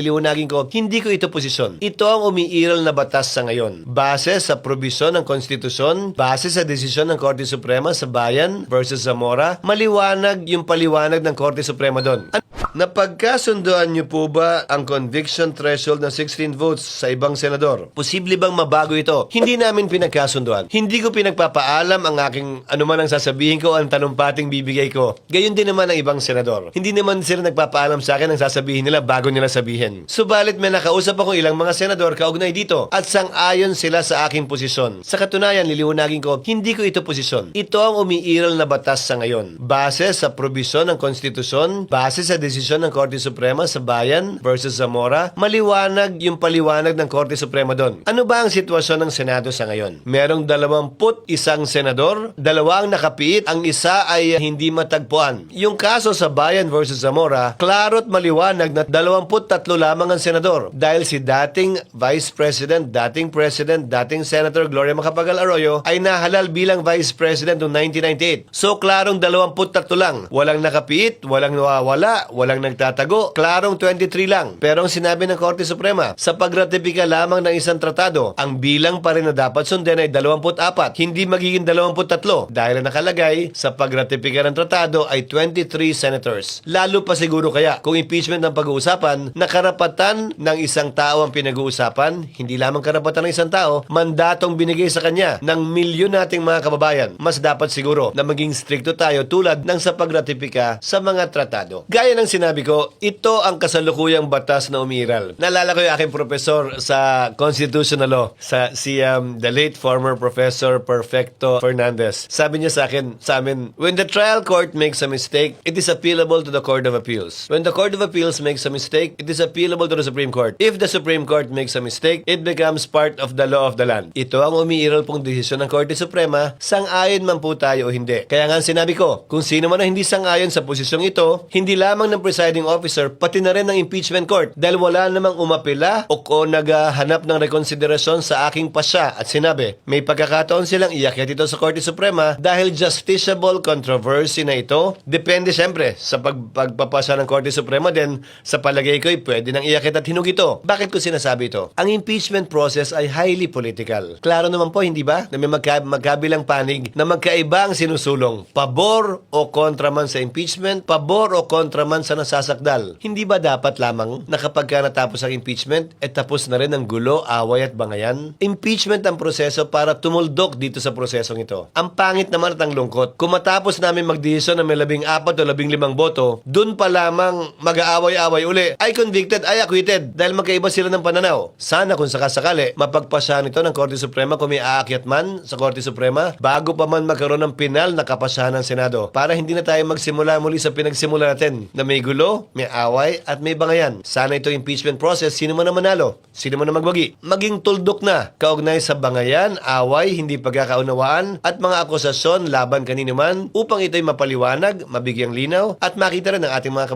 Liwanagin ko, hindi ko ito posisyon. Ito ang umiiral na batas sa ngayon. Base sa probisyon ng konstitusyon, base sa desisyon ng Korte Suprema sa Bayan versus Zamora, maliwanag yung paliwanag ng Korte Suprema doon. Napagkasunduan niyo po ba ang conviction threshold ng 16 votes sa ibang senador? Posible bang mabago ito? Hindi namin pinagkasunduan. Hindi ko pinagpapaalam ang aking anuman ang sasabihin ko, ang tanumpating bibigay ko. Gayon din naman ang ibang senador. Hindi naman sila nagpapaalam sa akin ang sasabihin nila bago nila sabihin. Subalit may nakausap akong ilang mga senador kaugnay dito at sang-ayon sila sa aking posisyon. Sa katunayan, liliwanagin ko, hindi ko ito posisyon. Ito ang umiiral na batas sa ngayon. Base sa probisyon ng konstitusyon, base sa desisyon ng Korte Suprema sa Bayan versus Zamora, maliwanag yung paliwanag ng Korte Suprema doon. Ano ba ang sitwasyon ng Senado sa ngayon? Merong 21 senador, 2 ang nakapiit, ang isa ay hindi matagpuan. Yung kaso sa Bayan versus Zamora, klaro't maliwanag na 23 lamang ang senador dahil si dating Vice President, dating President, dating Senator Gloria Macapagal Arroyo ay nahalal bilang Vice President noong 1998. So klarong 23 lang. Walang nakapiit, walang nawawala, walang nagtatago. Klarong 23 lang. Pero ang sinabi ng Korte Suprema, sa pagratipika lamang ng isang tratado, ang bilang pa rin na dapat sundin ay 24. Hindi magiging 23 dahil ang nakalagay sa pagratipika ng tratado ay 23 senators. Lalo pa siguro kaya kung impeachment ang pag-uusapan, na karapatan ng isang tao ang pinag-uusapan, hindi lamang karapatan ng isang tao, mandatong binigay sa kanya ng milyon nating mga kababayan. Mas dapat siguro na maging stricto tayo tulad ng sa pagratipika sa mga tratado. Gaya ng sinabi ko, ito ang kasalukuyang batas na umiral. Naalala ko yung aking professor sa constitutional law, the late former Professor Perfecto Fernandez. Sabi niya sa amin, when the trial court makes a mistake, it is appealable to the Court of Appeals. When the Court of Appeals makes a mistake, it is appealable to the Supreme Court. If the Supreme Court makes a mistake, it becomes part of the law of the land. Ito ang umiiral pong desisyon ng Korte Suprema, sang-ayon man po tayo o hindi. Kaya nga sinabi ko, kung sino man ang hindi sang-ayon sa posisyong ito, hindi lamang ng presiding officer, pati na rin ng impeachment court. Dahil wala namang umapila o naghahanap ng rekonsiderasyon sa aking pasya at sinabi, may pagkakataon silang iakyat ito sa Korte Suprema dahil justiciable controversy na ito. Depende siyempre sa pagpapasa ng Korte Suprema din, sa palagay ko ay pwede nang iakyat at hinug ito. Bakit ko sinasabi ito? Ang impeachment process ay highly political. Klaro naman po, hindi ba? Na may magkabilang panig na magkaiba ang sinusulong. Pabor o kontra man sa impeachment, pabor o kontra man sa nasasakdal. Hindi ba dapat lamang na kapag natapos ang impeachment, tapos na rin ang gulo, away at bangayan? Impeachment ang proseso para tumuldok dito sa prosesong ito. Ang pangit naman at ang lungkot, kung matapos namin magdesisyon na may 14 o 15 boto, dun pa lamang mag-aaway-away uli, ay convicted, ay acquitted, dahil magkaiba sila ng pananaw. Sana kung sakasakali, mapagpasahan ito ng Korte Suprema kung may aakyat man sa Korte Suprema, bago pa man magkaroon ng pinal na kapasahan ng Senado, para hindi na tayo magsimula muli sa pinagsimula natin, na may gulo, may away, at may bangayan. Sana ito impeachment process, sino man ang manalo, sino man ang magwagi, maging tuldok na, kaugnay sa bangayan, away, hindi pagkakaunawaan, at mga akusasyon laban kanino man, upang ito'y mapaliwanag, mabigyang linaw, at makita rin ng ating mga